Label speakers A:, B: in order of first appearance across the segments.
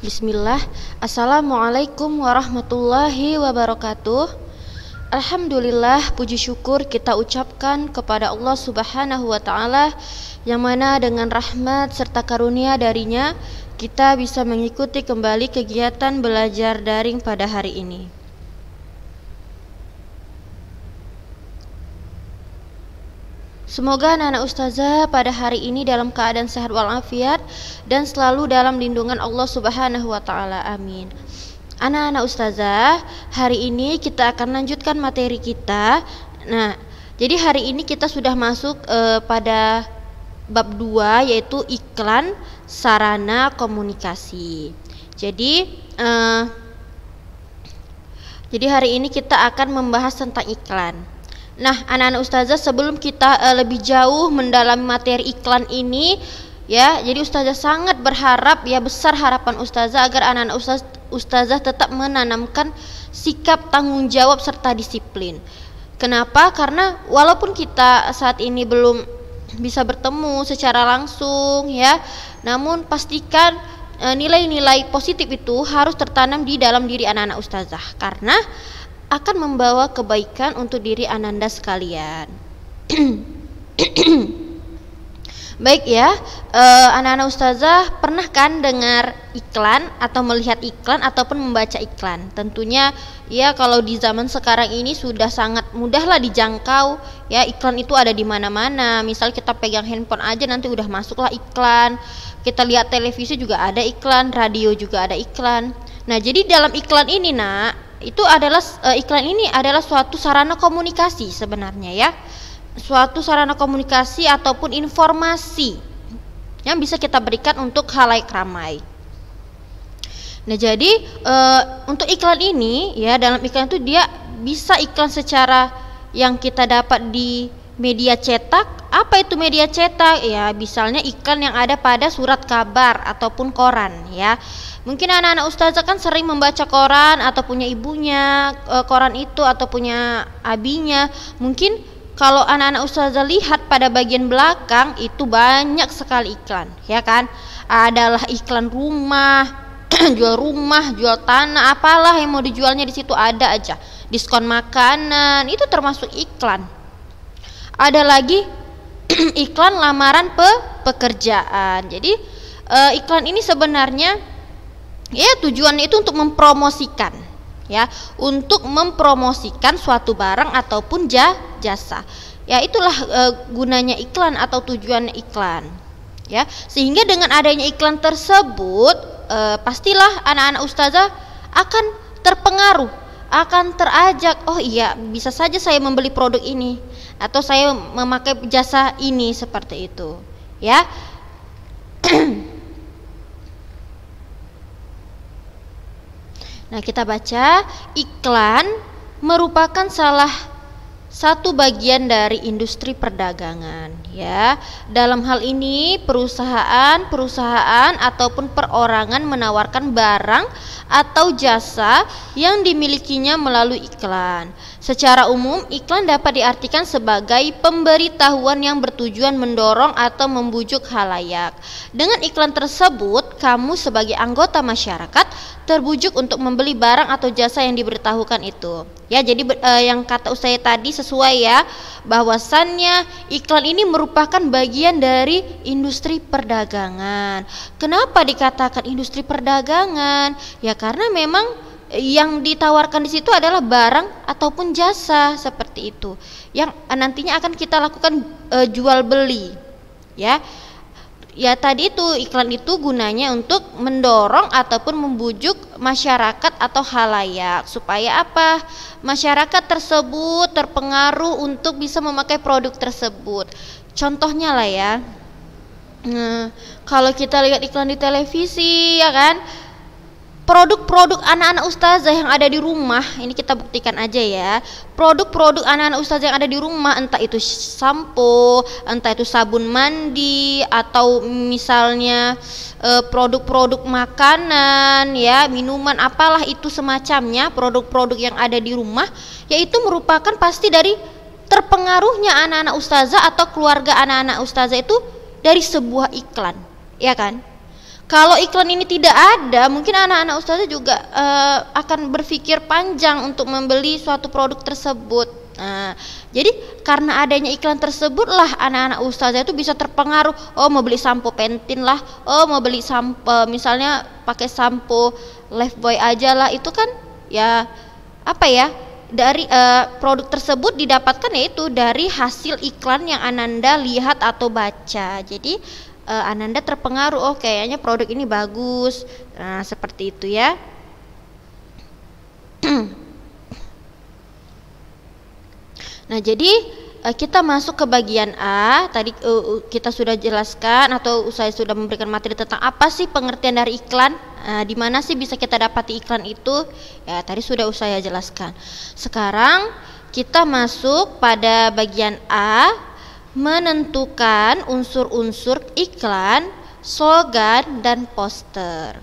A: Bismillah. Assalamualaikum warahmatullahi wabarakatuh. Alhamdulillah, puji syukur kita ucapkan kepada Allah Subhanahu wa Ta'ala, yang mana dengan rahmat serta karunia darinya kita bisa mengikuti kembali kegiatan belajar daring pada hari ini. Semoga anak-anak ustazah pada hari ini dalam keadaan sehat walafiat dan selalu dalam lindungan Allah Subhanahu wa Ta'ala. Amin. Anak-anak ustazah, hari ini kita akan lanjutkan materi kita. Nah, jadi hari ini kita sudah masuk pada bab 2, yaitu iklan sarana komunikasi. Jadi hari ini kita akan membahas tentang iklan. Nah, anak-anak ustazah, sebelum kita lebih jauh mendalami materi iklan ini, ya, jadi ustazah sangat berharap, ya, besar harapan ustazah agar anak-anak ustazah tetap menanamkan sikap tanggung jawab serta disiplin. Kenapa? Karena walaupun kita saat ini belum bisa bertemu secara langsung, ya, namun pastikan nilai-nilai positif itu harus tertanam di dalam diri anak-anak ustazah, karena akan membawa kebaikan untuk diri ananda sekalian. Baik ya, anak-anak ustazah pernah kan dengar iklan atau melihat iklan ataupun membaca iklan? Tentunya ya, kalau di zaman sekarang ini sudah sangat mudahlah dijangkau, ya, iklan itu ada di mana-mana. Misal kita pegang handphone aja nanti udah masuklah iklan. Kita lihat televisi juga ada iklan, radio juga ada iklan. Nah, jadi dalam iklan ini, itu adalah iklan ini adalah suatu sarana komunikasi sebenarnya, ya, suatu sarana komunikasi ataupun informasi yang bisa kita berikan untuk khalayak ramai. Nah, jadi untuk iklan ini, ya, dalam iklan itu dia bisa iklan secara yang kita dapat di media cetak. Apa itu media cetak? Ya, misalnya iklan yang ada pada surat kabar ataupun koran, ya. Mungkin anak-anak ustazah kan sering membaca koran atau punya ibunya koran itu atau punya abinya. Mungkin kalau anak-anak ustazah lihat pada bagian belakang itu banyak sekali iklan, ya kan? Adalah iklan rumah, jual tanah, apalah yang mau dijualnya di situ ada aja. Diskon makanan, itu termasuk iklan. Ada lagi iklan lamaran pekerjaan. Jadi iklan ini sebenarnya, ya, tujuannya itu untuk mempromosikan, ya, untuk mempromosikan suatu barang ataupun jasa. Ya, itulah gunanya iklan atau tujuan iklan, ya. Sehingga dengan adanya iklan tersebut, pastilah anak-anak ustazah akan terpengaruh, akan terajak, oh iya, bisa saja saya membeli produk ini atau saya memakai jasa ini, seperti itu, ya. Nah, kita baca, iklan merupakan salah satu bagian dari industri perdagangan, ya. Dalam hal ini perusahaan ataupun perorangan menawarkan barang atau jasa yang dimilikinya melalui iklan. Secara umum, iklan dapat diartikan sebagai pemberitahuan yang bertujuan mendorong atau membujuk khalayak. Dengan iklan tersebut, kamu sebagai anggota masyarakat terbujuk untuk membeli barang atau jasa yang diberitahukan itu. Ya, jadi yang kata saya tadi sesuai, ya, bahwasannya iklan ini merupakan bagian dari industri perdagangan. Kenapa dikatakan industri perdagangan? Ya, karena memang yang ditawarkan di situ adalah barang ataupun jasa, seperti itu, yang nantinya akan kita lakukan jual beli, ya. Ya, tadi itu iklan itu gunanya untuk mendorong ataupun membujuk masyarakat atau khalayak supaya apa? Masyarakat tersebut terpengaruh untuk bisa memakai produk tersebut. Contohnya lah, ya, kalau kita lihat iklan di televisi, ya kan, produk-produk anak-anak ustazah yang ada di rumah, ini kita buktikan aja, ya. Produk-produk anak-anak ustazah yang ada di rumah, entah itu sampo, entah itu sabun mandi, atau misalnya produk-produk makanan, ya, minuman, apalah itu semacamnya, produk-produk yang ada di rumah, yaitu merupakan pasti dari terpengaruhnya anak-anak ustazah atau keluarga anak-anak ustazah itu dari sebuah iklan, ya kan? Kalau iklan ini tidak ada, mungkin anak-anak ustazah juga akan berpikir panjang untuk membeli suatu produk tersebut. Nah, jadi karena adanya iklan tersebut lah anak-anak ustazah itu bisa terpengaruh. Oh, mau beli sampo Pantene lah, oh mau beli sampo misalnya pakai sampo Lifebuoy aja lah. Itu kan ya apa ya? Dari produk tersebut didapatkan yaitu dari hasil iklan yang Ananda lihat atau baca. Jadi Ananda terpengaruh, oh kayaknya produk ini bagus. Nah, seperti itu ya. Nah, jadi kita masuk ke bagian A. Tadi kita sudah jelaskan atau saya sudah memberikan materi tentang apa sih pengertian dari iklan. Di mana sih bisa kita dapati iklan itu? Ya, tadi sudah saya jelaskan. Sekarang kita masuk pada bagian A, menentukan unsur-unsur iklan, slogan, dan poster.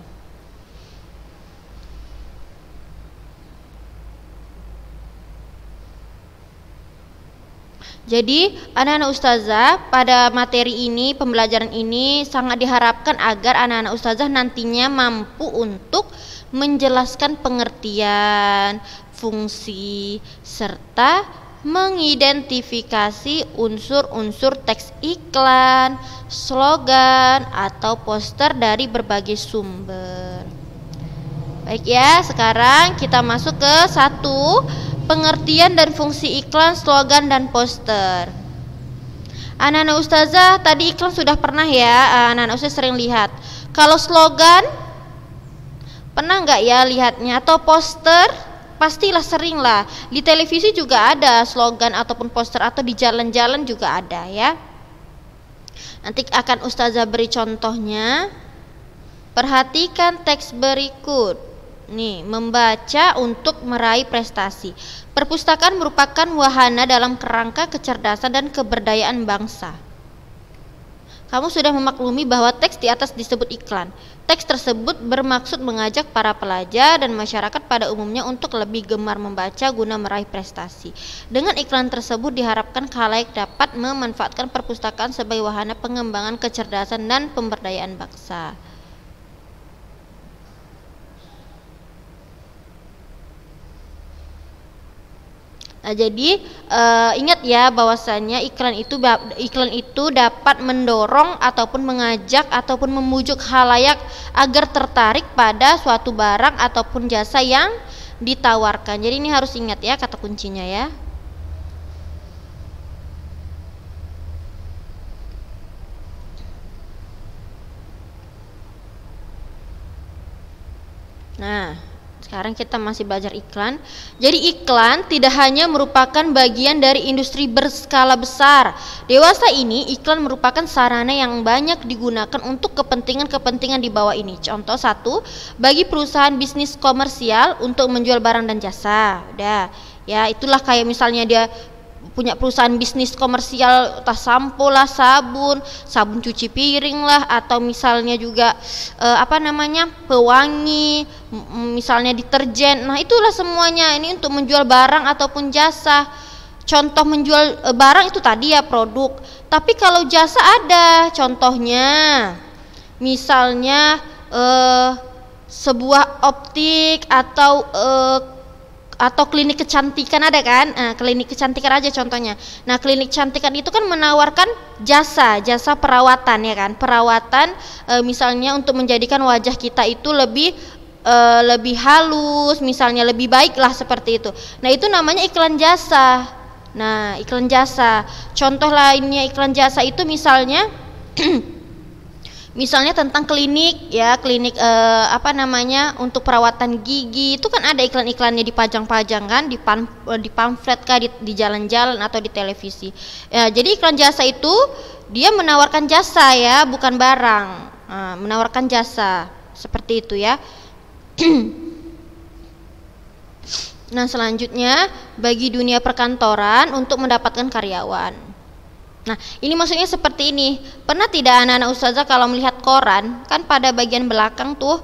A: Jadi anak-anak ustazah pada materi ini, pembelajaran ini sangat diharapkan agar anak-anak ustazah nantinya mampu untuk menjelaskan pengertian, fungsi, serta mengidentifikasi unsur-unsur teks iklan, slogan, atau poster dari berbagai sumber. Baik ya, sekarang kita masuk ke 1, pengertian dan fungsi iklan, slogan, dan poster. Anak-anak ustazah tadi iklan sudah pernah ya, anak-anak ustazah sering lihat. Kalau slogan pernah nggak ya lihatnya? Atau poster? Pastilah sering lah. Di televisi juga ada slogan ataupun poster, atau di jalan-jalan juga ada ya. Nanti akan ustazah beri contohnya. Perhatikan teks berikut. Nih, membaca untuk meraih prestasi. Perpustakaan merupakan wahana dalam kerangka kecerdasan dan keberdayaan bangsa. Kamu sudah memaklumi bahwa teks di atas disebut iklan. Teks tersebut bermaksud mengajak para pelajar dan masyarakat pada umumnya untuk lebih gemar membaca guna meraih prestasi. Dengan iklan tersebut diharapkan khalayak dapat memanfaatkan perpustakaan sebagai wahana pengembangan kecerdasan dan pemberdayaan bangsa. Nah, jadi ingat ya bahwasanya iklan itu dapat mendorong ataupun mengajak ataupun memujuk khalayak agar tertarik pada suatu barang ataupun jasa yang ditawarkan. Jadi ini harus ingat ya kata kuncinya ya. Nah, sekarang kita masih belajar iklan. Jadi iklan tidak hanya merupakan bagian dari industri berskala besar. Dewasa ini iklan merupakan sarana yang banyak digunakan untuk kepentingan-kepentingan di bawah ini. Contoh 1, bagi perusahaan bisnis komersial untuk menjual barang dan jasa. Udah, ya itulah kayak misalnya dia punya perusahaan bisnis komersial, entah sampo lah, sabun cuci piring lah, atau misalnya juga pewangi, misalnya deterjen. Nah, itulah semuanya ini untuk menjual barang ataupun jasa. Contoh menjual barang itu tadi ya produk. Tapi kalau jasa ada contohnya, misalnya sebuah optik atau klinik kecantikan ada kan? Klinik kecantikan aja contohnya. Nah, klinik kecantikan itu kan menawarkan jasa perawatan ya kan? Perawatan misalnya untuk menjadikan wajah kita itu lebih halus, misalnya lebih baik lah seperti itu. Nah, itu namanya iklan jasa. Nah, iklan jasa. Contoh lainnya iklan jasa itu misalnya misalnya tentang klinik ya, klinik untuk perawatan gigi, itu kan ada iklan-iklannya dipajang-pajang kan, di pamflet kah, di jalan-jalan atau di televisi. Ya, jadi iklan jasa itu dia menawarkan jasa ya, bukan barang. Menawarkan jasa seperti itu ya. Nah, selanjutnya bagi dunia perkantoran untuk mendapatkan karyawan. Nah, ini maksudnya seperti ini. Pernah tidak anak-anak ustazah kalau melihat koran, kan pada bagian belakang tuh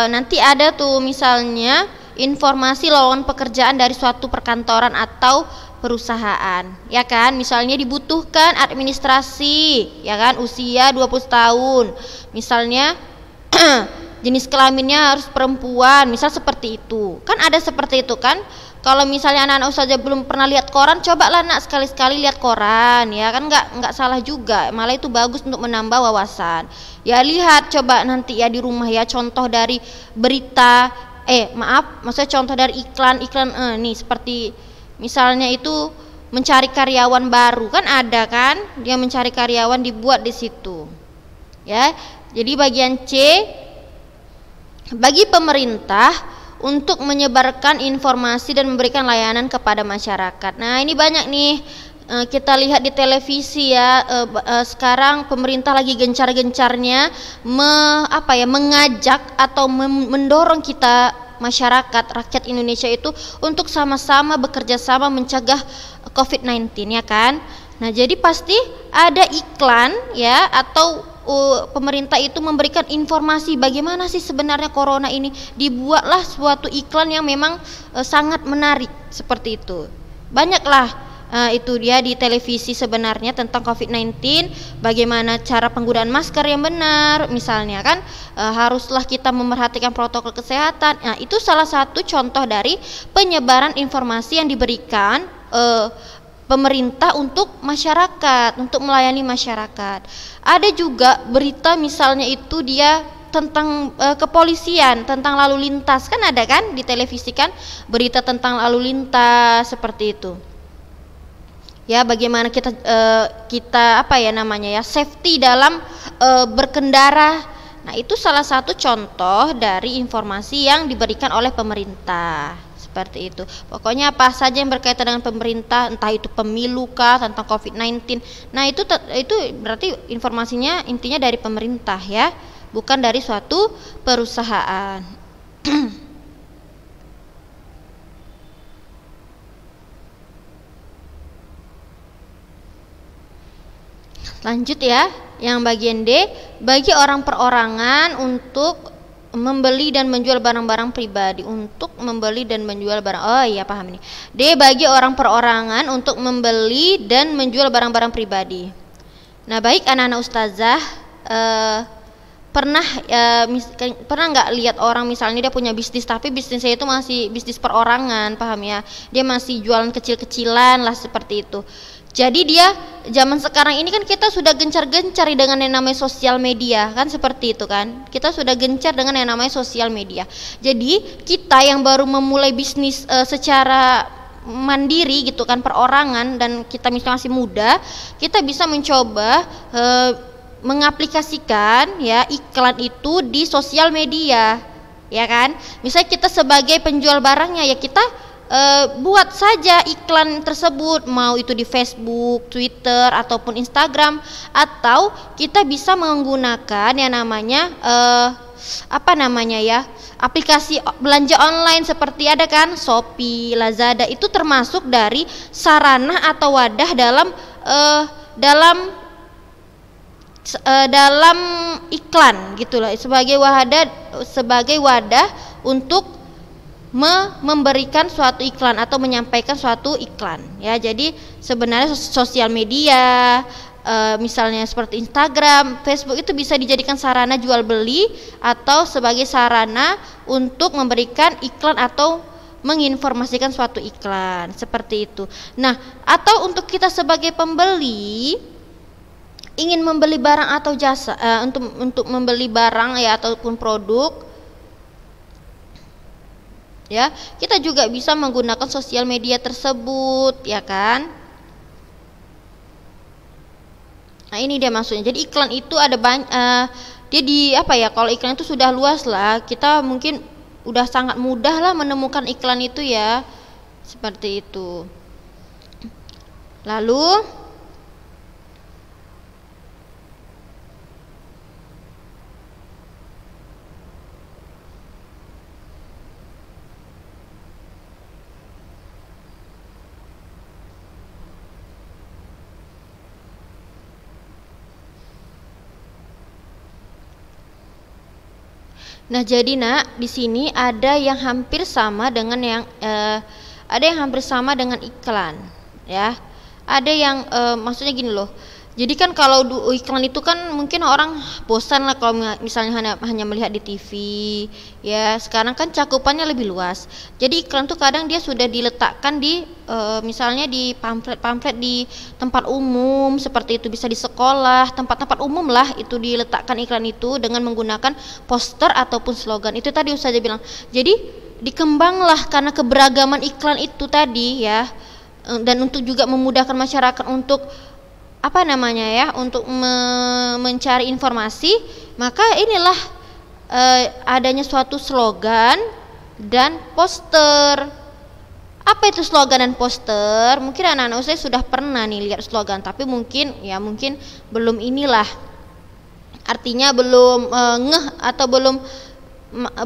A: nanti ada tuh misalnya informasi lowongan pekerjaan dari suatu perkantoran atau perusahaan, ya kan? Misalnya dibutuhkan administrasi, ya kan? Usia 20 tahun. Misalnya jenis kelaminnya harus perempuan, misal seperti itu. Kan ada seperti itu kan. Kalau misalnya anak-anak ustazah belum pernah lihat koran, cobalah nak sekali-sekali lihat koran, ya kan nggak salah juga, malah itu bagus untuk menambah wawasan. Ya lihat coba nanti ya di rumah ya contoh dari berita, maksudnya contoh dari iklan nih seperti misalnya itu mencari karyawan baru kan ada kan, dia mencari karyawan dibuat di situ, ya. Jadi bagian C, bagi pemerintah untuk menyebarkan informasi dan memberikan layanan kepada masyarakat. Nah ini banyak nih kita lihat di televisi ya, sekarang pemerintah lagi gencar-gencarnya mengajak atau mendorong kita masyarakat rakyat Indonesia itu untuk sama-sama bekerja sama mencegah COVID-19 ya kan. Nah jadi pasti ada iklan ya atau pemerintah itu memberikan informasi bagaimana sih sebenarnya corona ini, dibuatlah suatu iklan yang memang sangat menarik seperti itu. Banyaklah itu dia di televisi sebenarnya tentang COVID-19, bagaimana cara penggunaan masker yang benar misalnya kan, haruslah kita memerhatikan protokol kesehatan. Nah itu salah satu contoh dari penyebaran informasi yang diberikan pemerintah untuk masyarakat, untuk melayani masyarakat. Ada juga berita misalnya itu dia tentang kepolisian, tentang lalu lintas kan ada kan di televisi kan berita tentang lalu lintas seperti itu. Ya bagaimana kita safety dalam berkendara. Nah itu salah satu contoh dari informasi yang diberikan oleh pemerintah. Seperti itu. Pokoknya apa saja yang berkaitan dengan pemerintah, entah itu pemilu kah, tentang COVID-19. Nah, itu berarti informasinya intinya dari pemerintah ya, bukan dari suatu perusahaan. Lanjut ya, yang bagian D, bagi orang perorangan untuk membeli dan menjual barang-barang pribadi, untuk membeli dan menjual barang. Oh iya paham ini. D, bagi orang perorangan untuk membeli dan menjual barang-barang pribadi. Nah baik anak-anak ustazah, pernah nggak lihat orang misalnya dia punya bisnis tapi bisnisnya itu masih bisnis perorangan, paham ya? Dia masih jualan kecil-kecilan lah seperti itu. Jadi dia zaman sekarang ini kan kita sudah gencar-gencar dengan yang namanya sosial media kan, seperti itu kan. Kita sudah gencar dengan yang namanya sosial media. Jadi kita yang baru memulai bisnis secara mandiri gitu kan, perorangan, dan kita misalnya masih muda, kita bisa mencoba mengaplikasikan ya iklan itu di sosial media, ya kan. Misalnya kita sebagai penjual barangnya ya kita buat saja iklan tersebut, mau itu di Facebook, Twitter ataupun Instagram, atau kita bisa menggunakan yang namanya aplikasi belanja online seperti ada kan Shopee, Lazada, itu termasuk dari sarana atau wadah dalam iklan gitulah, sebagai wadah untuk memberikan suatu iklan atau menyampaikan suatu iklan ya. Jadi sebenarnya sosial media misalnya seperti Instagram, Facebook itu bisa dijadikan sarana jual beli atau sebagai sarana untuk memberikan iklan atau menginformasikan suatu iklan seperti itu. Nah, atau untuk kita sebagai pembeli ingin membeli barang atau jasa, untuk membeli barang ya ataupun produk ya, kita juga bisa menggunakan sosial media tersebut ya kan. Nah ini dia maksudnya. Jadi iklan itu ada banyak, kalau iklan itu sudah luas lah, kita mungkin udah sangat mudah lah menemukan iklan itu ya, seperti itu. Lalu nah jadi nak di sini ada yang hampir sama dengan iklan ya. Ada yang maksudnya gini loh. Jadi kan kalau iklan itu kan mungkin orang bosan lah kalau misalnya hanya melihat di TV ya. Sekarang kan cakupannya lebih luas. Jadi iklan tuh kadang dia sudah diletakkan di misalnya di pamflet-pamflet di tempat umum seperti itu, bisa di sekolah, tempat-tempat umum lah itu diletakkan iklan itu dengan menggunakan poster ataupun slogan. Itu tadi Ustazah bilang. Jadi dikembanglah karena keberagaman iklan itu tadi ya. Dan untuk juga memudahkan masyarakat untuk untuk mencari informasi, maka inilah adanya suatu slogan dan poster. Apa itu slogan dan poster? Mungkin anak-anak saya sudah pernah nih lihat slogan, tapi mungkin belum inilah, artinya belum ngeh atau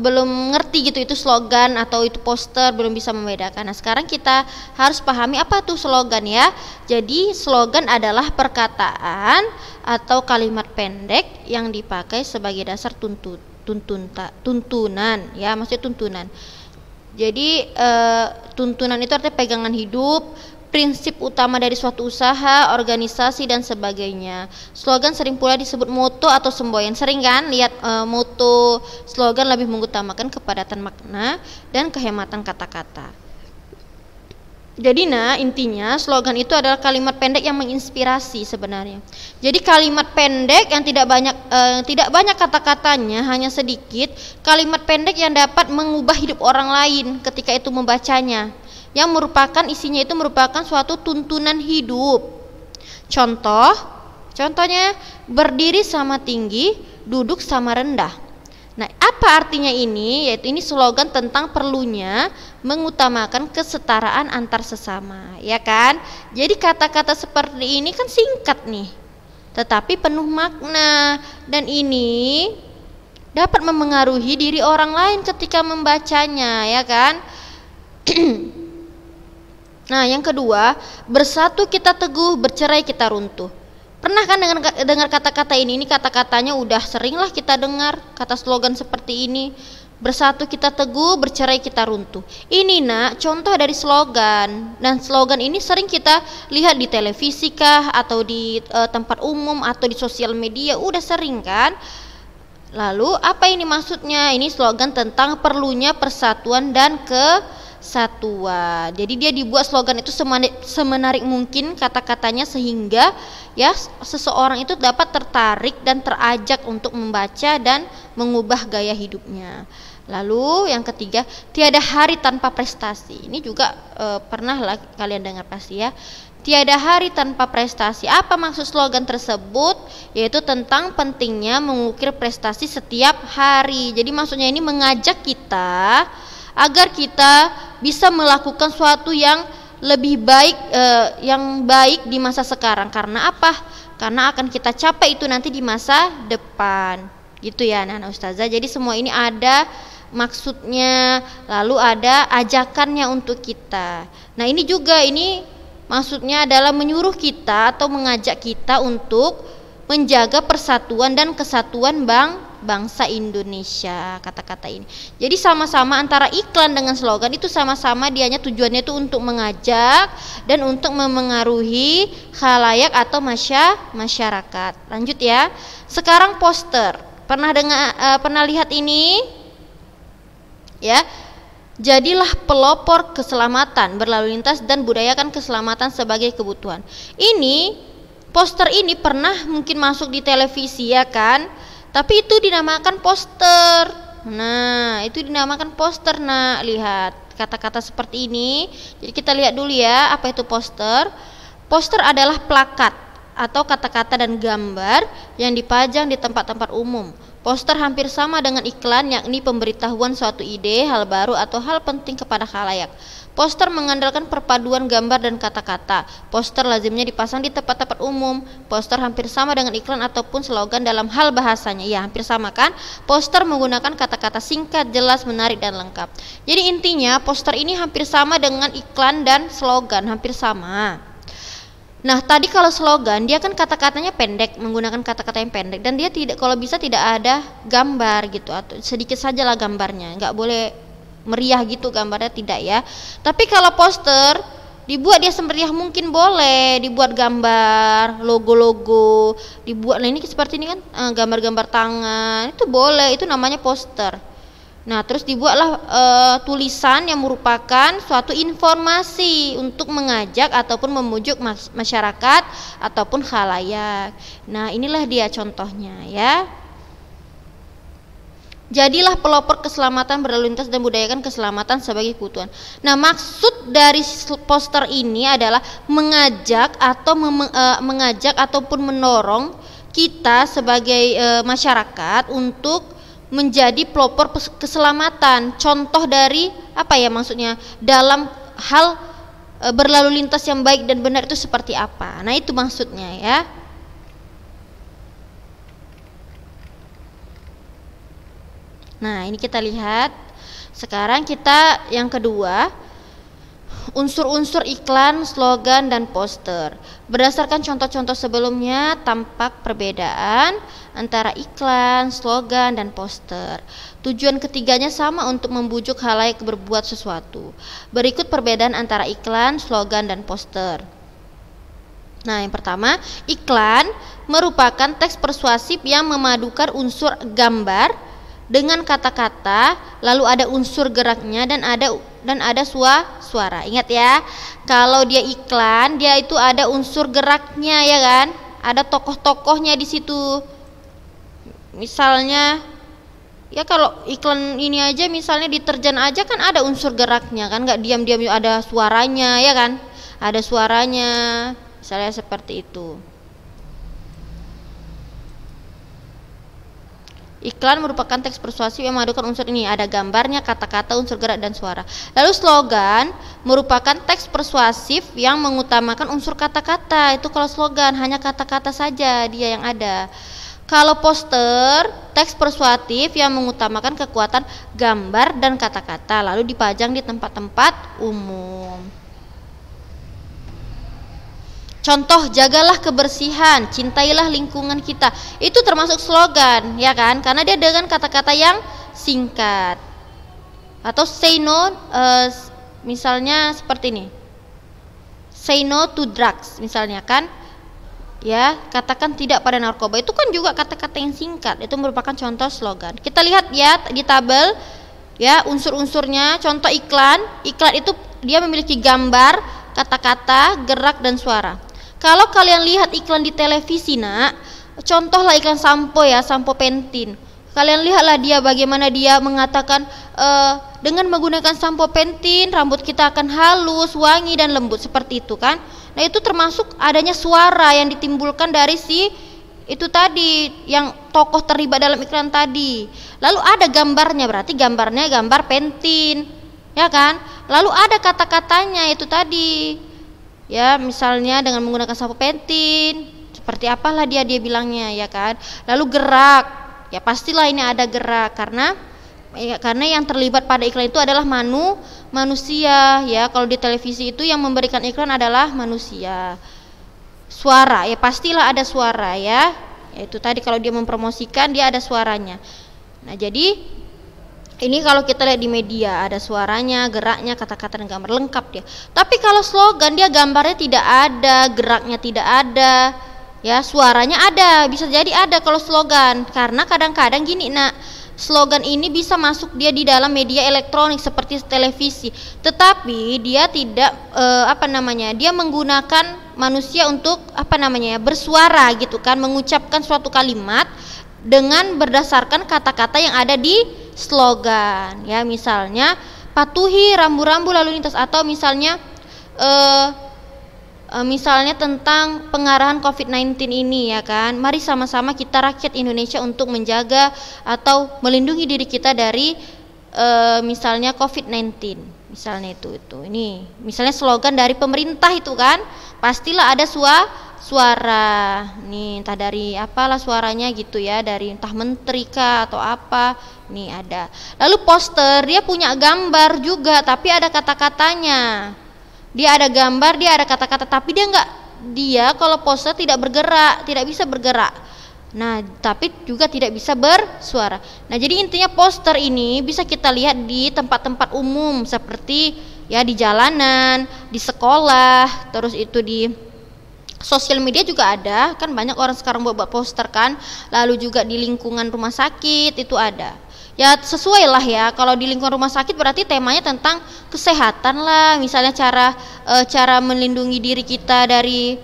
A: belum ngerti gitu itu slogan atau itu poster, belum bisa membedakan. Nah, sekarang kita harus pahami apa tuh slogan ya. Jadi slogan adalah perkataan atau kalimat pendek yang dipakai sebagai dasar tuntunan ya, maksudnya tuntunan. Jadi tuntunan itu artinya pegangan hidup, prinsip utama dari suatu usaha, organisasi dan sebagainya. Slogan sering pula disebut moto atau semboyan. Sering kan lihat moto slogan lebih mengutamakan kepadatan makna dan kehematan kata-kata. Jadi intinya slogan itu adalah kalimat pendek yang menginspirasi sebenarnya. Jadi kalimat pendek yang tidak banyak kata-katanya, hanya sedikit, kalimat pendek yang dapat mengubah hidup orang lain ketika itu membacanya. Yang merupakan isinya itu merupakan suatu tuntunan hidup. Contohnya berdiri sama tinggi, duduk sama rendah. Nah, apa artinya ini? Yaitu ini slogan tentang perlunya mengutamakan kesetaraan antar sesama, ya kan? Jadi kata-kata seperti ini kan singkat nih, tetapi penuh makna, dan ini dapat memengaruhi diri orang lain ketika membacanya, ya kan? Nah, yang kedua, bersatu kita teguh, bercerai kita runtuh. Pernah kan dengar kata-kata ini? Ini kata-katanya udah sering lah kita dengar, kata slogan seperti ini. Bersatu kita teguh, bercerai kita runtuh. Ini contoh dari slogan. Dan slogan ini sering kita lihat di televisi kah, atau di tempat umum, atau di sosial media, udah sering kan. Lalu apa ini maksudnya? Ini slogan tentang perlunya persatuan dan kesatuan. Jadi dia dibuat slogan itu semenarik mungkin kata-katanya, sehingga ya seseorang itu dapat tertarik dan terajak untuk membaca dan mengubah gaya hidupnya. Lalu yang ketiga, tiada hari tanpa prestasi. Ini juga pernah lah kalian dengar pasti ya. Tiada hari tanpa prestasi. Apa maksud slogan tersebut? Yaitu tentang pentingnya mengukir prestasi setiap hari. Jadi maksudnya ini mengajak kita agar kita bisa melakukan suatu yang lebih baik, yang baik di masa sekarang. Karena apa? Karena akan kita capai itu nanti di masa depan. Gitu ya anak-anak ustazah. Jadi semua ini ada maksudnya, lalu ada ajakannya untuk kita. Nah, ini juga maksudnya adalah menyuruh kita atau mengajak kita untuk menjaga persatuan dan kesatuan bangsa Indonesia, kata-kata ini. Jadi sama-sama antara iklan dengan slogan itu sama-sama dianya tujuannya itu untuk mengajak dan untuk memengaruhi khalayak atau masyarakat. Lanjut ya. Sekarang poster. Pernah lihat ini? Ya. Jadilah pelopor keselamatan berlalu lintas dan budayakan keselamatan sebagai kebutuhan. Ini poster ini pernah mungkin masuk di televisi ya kan? Tapi itu dinamakan poster. Nah, itu dinamakan poster. Nah, lihat kata-kata seperti ini. Jadi kita lihat dulu ya, apa itu poster? Poster adalah plakat atau kata-kata dan gambar yang dipajang di tempat-tempat umum. Poster hampir sama dengan iklan, yakni pemberitahuan suatu ide, hal baru atau hal penting kepada khalayak. Poster mengandalkan perpaduan gambar dan kata-kata. Poster lazimnya dipasang di tempat-tempat umum. Poster hampir sama dengan iklan ataupun slogan dalam hal bahasanya. Ya, hampir sama kan? Poster menggunakan kata-kata singkat, jelas, menarik, dan lengkap. Jadi intinya poster ini hampir sama dengan iklan dan slogan, hampir sama. Nah, tadi kalau slogan dia kan kata-katanya pendek, menggunakan kata-kata yang pendek, dan dia kalau bisa tidak ada gambar gitu, atau sedikit sajalah gambarnya, nggak boleh meriah gitu gambarnya, tidak ya. Tapi kalau poster Dibuat dia semeriah mungkin, boleh dibuat gambar, logo-logo, dibuat. Nah ini seperti ini kan, gambar-gambar tangan, itu boleh, itu namanya poster. Nah terus dibuatlah tulisan yang merupakan suatu informasi untuk mengajak ataupun memujuk masyarakat ataupun khalayak. Nah inilah dia contohnya ya. Jadilah pelopor keselamatan berlalu lintas dan budayakan keselamatan sebagai kebutuhan. Nah, maksud dari poster ini adalah mengajak atau mengajak ataupun mendorong kita sebagai masyarakat untuk menjadi pelopor keselamatan. Contoh dari apa ya maksudnya? Dalam hal berlalu lintas yang baik dan benar itu seperti apa? Nah, itu maksudnya ya. Nah ini kita lihat. Sekarang kita yang kedua, unsur-unsur iklan, slogan, dan poster. Berdasarkan contoh-contoh sebelumnya, tampak perbedaan antara iklan, slogan, dan poster. Tujuan ketiganya sama, untuk membujuk khalayak berbuat sesuatu. Berikut perbedaan antara iklan, slogan, dan poster. Nah yang pertama, iklan merupakan teks persuasif yang memadukan unsur gambar dengan kata-kata, lalu ada unsur geraknya dan ada suara. Ingat ya, kalau dia iklan, dia itu ada unsur geraknya ya kan, ada tokoh-tokohnya di situ. Misalnya, ya kalau iklan ini aja, misalnya deterjen aja kan ada unsur geraknya kan, nggak diam-diam, ada suaranya ya kan, ada suaranya, misalnya seperti itu. Iklan merupakan teks persuasif yang memadukan unsur ini, ada gambarnya, kata-kata, unsur gerak, dan suara. Lalu slogan merupakan teks persuasif yang mengutamakan unsur kata-kata. Itu kalau slogan hanya kata-kata saja dia yang ada. Kalau poster, teks persuasif yang mengutamakan kekuatan gambar dan kata-kata, lalu dipajang di tempat-tempat umum. Contoh, jagalah kebersihan, cintailah lingkungan kita. Itu termasuk slogan, ya kan? Karena dia dengan kata-kata yang singkat. Atau say no, misalnya seperti ini. Say no to drugs, misalnya kan? Ya, katakan tidak pada narkoba. Itu kan juga kata-kata yang singkat. Itu merupakan contoh slogan. Kita lihat ya di tabel, ya unsur-unsurnya. Contoh iklan. Iklan itu dia memiliki gambar, kata-kata, gerak, dan suara. Kalau kalian lihat iklan di televisi, nak, contohlah iklan sampo ya, sampo Pentin. Kalian lihatlah dia bagaimana dia mengatakan dengan menggunakan sampo Pentin rambut kita akan halus, wangi, dan lembut, seperti itu kan. Nah itu termasuk adanya suara yang ditimbulkan dari si itu tadi, yang tokoh terlibat dalam iklan tadi. Lalu ada gambarnya, berarti gambarnya gambar Pentin, ya kan. Lalu ada kata-katanya itu tadi. Ya misalnya dengan menggunakan sampo Pentin, seperti apalah dia bilangnya ya kan. Lalu gerak, ya pastilah ini ada gerak karena yang terlibat pada iklan itu adalah manusia ya. Kalau di televisi itu yang memberikan iklan adalah manusia. Suara, ya pastilah ada suara ya. Itu tadi kalau dia mempromosikan dia ada suaranya. Nah jadi ini kalau kita lihat di media ada suaranya, geraknya, kata-kata, dan gambar, lengkap dia. Tapi kalau slogan dia gambarnya tidak ada, geraknya tidak ada, ya suaranya ada, bisa jadi ada kalau slogan. Karena kadang-kadang gini nak, slogan ini bisa masuk dia di dalam media elektronik seperti televisi, tetapi dia tidak dia menggunakan manusia untuk bersuara gitu kan, mengucapkan suatu kalimat dengan berdasarkan kata-kata yang ada di slogan ya. Misalnya patuhi rambu-rambu lalu lintas, atau misalnya tentang pengarahan COVID-19 ini ya kan. Mari sama-sama kita rakyat Indonesia untuk menjaga atau melindungi diri kita dari misalnya COVID-19. Misalnya itu. Ini misalnya slogan dari pemerintah itu kan. Pastilah ada suara nih, entah dari apalah suaranya gitu ya, dari entah menteri kah atau apa, nih ada. Lalu poster dia punya gambar juga tapi ada kata-katanya. Dia ada gambar, dia ada kata-kata, tapi dia kalau poster tidak bergerak, tidak bisa bergerak. Nah, tapi juga tidak bisa bersuara. Nah, jadi intinya poster ini bisa kita lihat di tempat-tempat umum seperti ya di jalanan, di sekolah, terus itu di sosial media juga ada kan, banyak orang sekarang buat poster kan, lalu juga di lingkungan rumah sakit itu ada. Ya sesuai lah ya, kalau di lingkungan rumah sakit berarti temanya tentang kesehatan lah, misalnya cara melindungi diri kita dari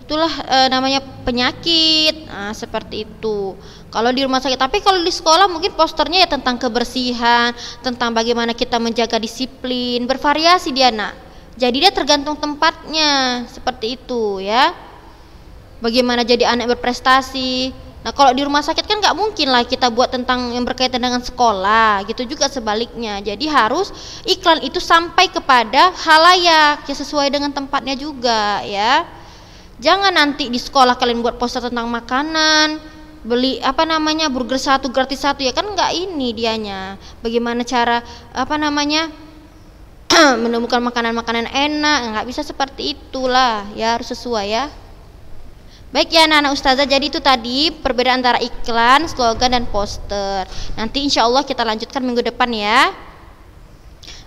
A: itulah namanya penyakit, nah seperti itu kalau di rumah sakit. Tapi kalau di sekolah mungkin posternya ya tentang kebersihan, tentang bagaimana kita menjaga disiplin, bervariasi dia nak. Jadi dia tergantung tempatnya seperti itu ya. Bagaimana jadi anak berprestasi. Nah kalau di rumah sakit kan nggak mungkin lah kita buat tentang yang berkaitan dengan sekolah, gitu juga sebaliknya. Jadi harus iklan itu sampai kepada halayak ya, sesuai dengan tempatnya juga ya. Jangan nanti di sekolah kalian buat poster tentang makanan, beli apa namanya burger 1 gratis 1 ya kan, nggak ini dianya. Bagaimana cara apa namanya menemukan makanan-makanan enak, nggak bisa seperti itulah ya, harus sesuai ya. Baik ya anak-anak ustazah, jadi itu tadi perbedaan antara iklan, slogan, dan poster. Nanti insya Allah kita lanjutkan minggu depan ya.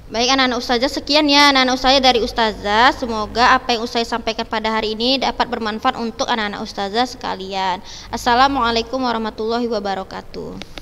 A: Baik anak-anak ustazah, sekian ya anak-anak ustazah dari ustazah. Semoga apa yang ustazah sampaikan pada hari ini dapat bermanfaat untuk anak-anak ustazah sekalian. Assalamualaikum warahmatullahi wabarakatuh.